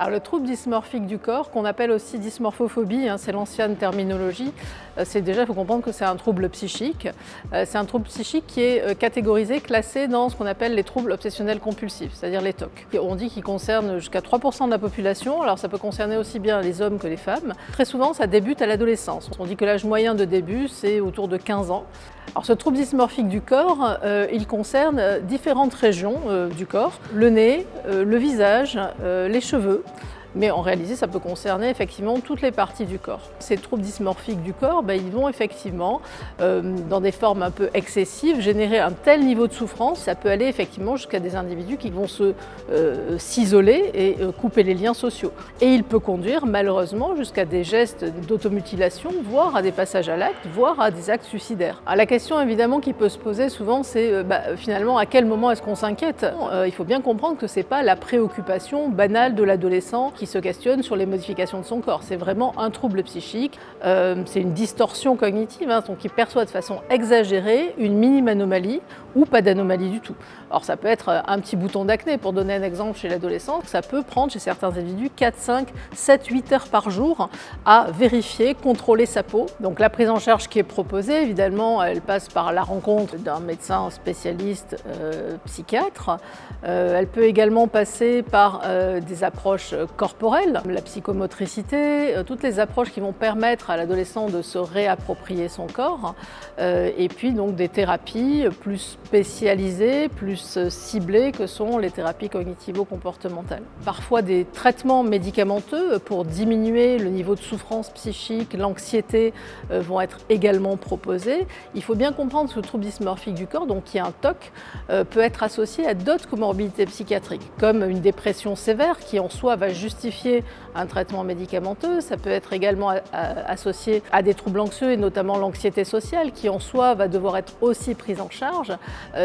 Alors, le trouble dysmorphique du corps, qu'on appelle aussi dysmorphophobie, c'est l'ancienne terminologie, c'est déjà, il faut comprendre que c'est un trouble psychique. C'est un trouble psychique qui est catégorisé, classé dans ce qu'on appelle les troubles obsessionnels compulsifs, c'est-à-dire les TOC. On dit qu'il concerne jusqu'à 3% de la population, alors ça peut concerner aussi bien les hommes que les femmes. Très souvent, ça débute à l'adolescence. On dit que l'âge moyen de début, c'est autour de 15 ans. Alors, ce trouble dysmorphique du corps, il concerne différentes régions du corps, le nez, le visage, les cheveux. Mais en réalité, ça peut concerner effectivement toutes les parties du corps. Ces troubles dysmorphiques du corps, ils vont effectivement, dans des formes un peu excessives, générer un tel niveau de souffrance. Ça peut aller effectivement jusqu'à des individus qui vont s'isoler et couper les liens sociaux. Et il peut conduire malheureusement jusqu'à des gestes d'automutilation, voire à des passages à l'acte, voire à des actes suicidaires. Alors, la question évidemment qui peut se poser souvent, c'est finalement à quel moment est-ce qu'on s'inquiète? Il faut bien comprendre que ce n'est pas la préoccupation banale de l'adolescent qui se questionne sur les modifications de son corps. C'est vraiment un trouble psychique, c'est une distorsion cognitive, donc qui perçoit de façon exagérée une minime anomalie ou pas d'anomalie du tout. Alors ça peut être un petit bouton d'acné, pour donner un exemple chez l'adolescent, ça peut prendre chez certains individus 4, 5, 7, 8 heures par jour à vérifier, contrôler sa peau. Donc la prise en charge qui est proposée, évidemment, elle passe par la rencontre d'un médecin spécialiste psychiatre. Elle peut également passer par des approches corporelle, la psychomotricité, toutes les approches qui vont permettre à l'adolescent de se réapproprier son corps, et puis donc des thérapies plus spécialisées, plus ciblées que sont les thérapies cognitivo-comportementales. Parfois des traitements médicamenteux pour diminuer le niveau de souffrance psychique, l'anxiété vont être également proposés. Il faut bien comprendre que ce trouble dysmorphique du corps, donc qui est un TOC, peut être associé à d'autres comorbidités psychiatriques, comme une dépression sévère qui en soi va justifier un traitement médicamenteux. Ça peut être également associé à des troubles anxieux et notamment l'anxiété sociale qui en soi va devoir être aussi prise en charge.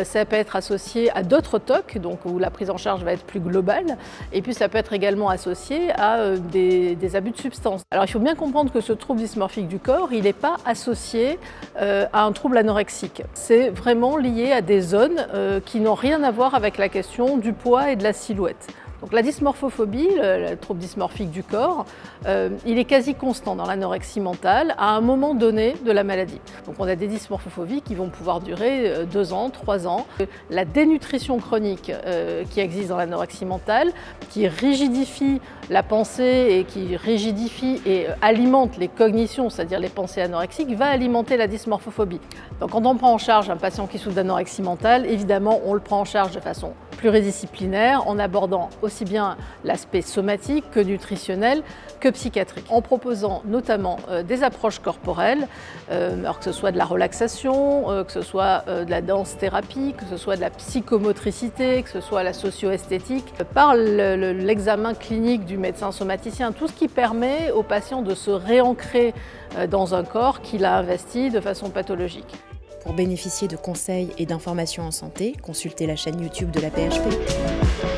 Ça peut être associé à d'autres TOC, donc où la prise en charge va être plus globale. Et puis ça peut être également associé à des abus de substances. Alors il faut bien comprendre que ce trouble dysmorphique du corps, il n'est pas associé à un trouble anorexique. C'est vraiment lié à des zones qui n'ont rien à voir avec la question du poids et de la silhouette. Donc la dysmorphophobie, le trouble dysmorphique du corps, il est quasi constant dans l'anorexie mentale à un moment donné de la maladie. Donc on a des dysmorphophobies qui vont pouvoir durer 2 ans, 3 ans. La dénutrition chronique qui existe dans l'anorexie mentale, qui rigidifie la pensée et qui rigidifie et alimente les cognitions, c'est-à-dire les pensées anorexiques, va alimenter la dysmorphophobie. Donc quand on prend en charge un patient qui souffre d'anorexie mentale, évidemment on le prend en charge de façon pluridisciplinaire en abordant aussi bien l'aspect somatique que nutritionnel que psychiatrique, en proposant notamment des approches corporelles, alors que ce soit de la relaxation, que ce soit de la danse-thérapie, que ce soit de la psychomotricité, que ce soit la socio-esthétique, par l'examen clinique du médecin somaticien, tout ce qui permet au patient de se réancrer dans un corps qu'il a investi de façon pathologique. Pour bénéficier de conseils et d'informations en santé, consultez la chaîne YouTube de la PHP.